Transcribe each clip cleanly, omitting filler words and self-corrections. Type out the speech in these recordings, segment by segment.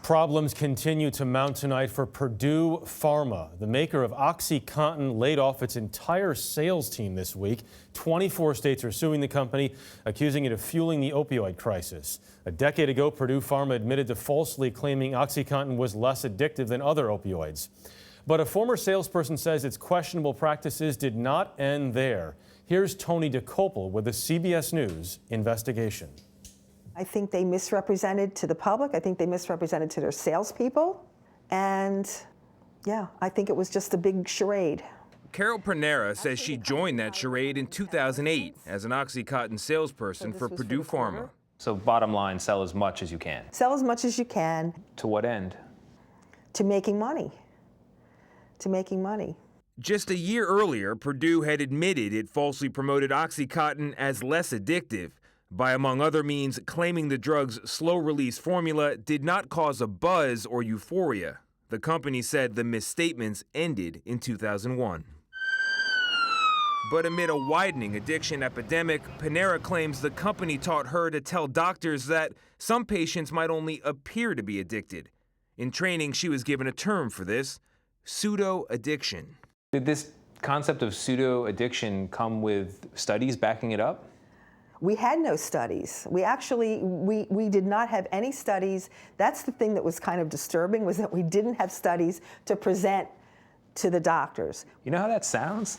Problems continue to mount tonight for Purdue Pharma. The maker of OxyContin laid off its entire sales team this week. 24 states are suing the company, accusing it of fueling the opioid crisis. A decade ago, Purdue Pharma admitted to falsely claiming OxyContin was less addictive than other opioids. But a former salesperson says its questionable practices did not end there. Here's Tony Dokoupil with the CBS News investigation. I think they misrepresented to the public. I think they misrepresented to their salespeople. And yeah, I think it was just a big charade. Carol Panera says she joined that charade in 2008 as an OxyContin salesperson for Purdue Pharma. So bottom line, sell as much as you can. Sell as much as you can. To what end? To making money. To making money. Just a year earlier, Purdue had admitted it falsely promoted OxyContin as less addictive by, among other means, claiming the drug's slow-release formula did not cause a buzz or euphoria. The company said the misstatements ended in 2001. But amid a widening addiction epidemic, Panera claims the company taught her to tell doctors that some patients might only appear to be addicted. In training, she was given a term for this: pseudo addiction. Did this concept of pseudo addiction come with studies backing it up? We had no studies. We did not have any studies. That's the thing that was kind of disturbing, was that we didn't have studies to present to the doctors. You know how that sounds?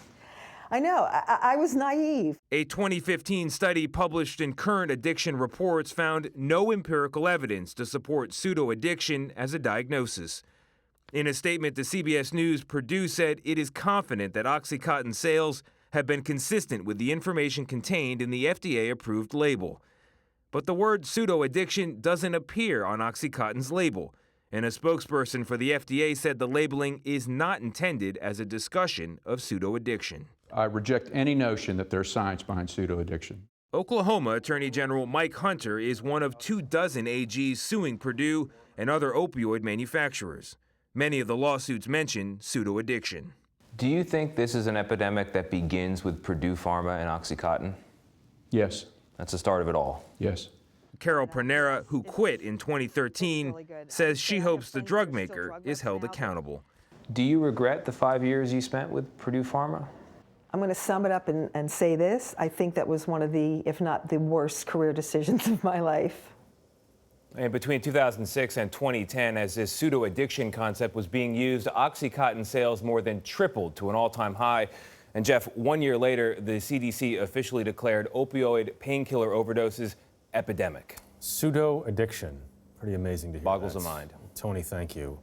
I know, I was naive. A 2015 study published in Current Addiction Reports found no empirical evidence to support pseudo addiction as a diagnosis. In a statement to CBS News, Purdue said it is confident that OxyContin sales have been consistent with the information contained in the FDA-approved label. But the word pseudo-addiction doesn't appear on OxyContin's label, and a spokesperson for the FDA said the labeling is not intended as a discussion of pseudo-addiction. I reject any notion that there's science behind pseudo-addiction. Oklahoma Attorney General Mike Hunter is one of 24 AGs suing Purdue and other opioid manufacturers. Many of the lawsuits mention pseudo-addiction. Do you think this is an epidemic that begins with Purdue Pharma and OxyContin? Yes. That's the start of it all. Yes. Carol Panera, who quit in 2013, says she hopes the drug maker is held accountable. Do you regret the 5 years you spent with Purdue Pharma? I'm going to sum it up and say this. I think that was one of the, if not the worst career decisions of my life. And between 2006 and 2010, as this pseudo-addiction concept was being used, OxyContin sales more than tripled to an all-time high. And Jeff, 1 year later, the CDC officially declared opioid painkiller overdoses epidemic. Pseudo-addiction. Pretty amazing to hear. Boggles the mind. Tony, thank you.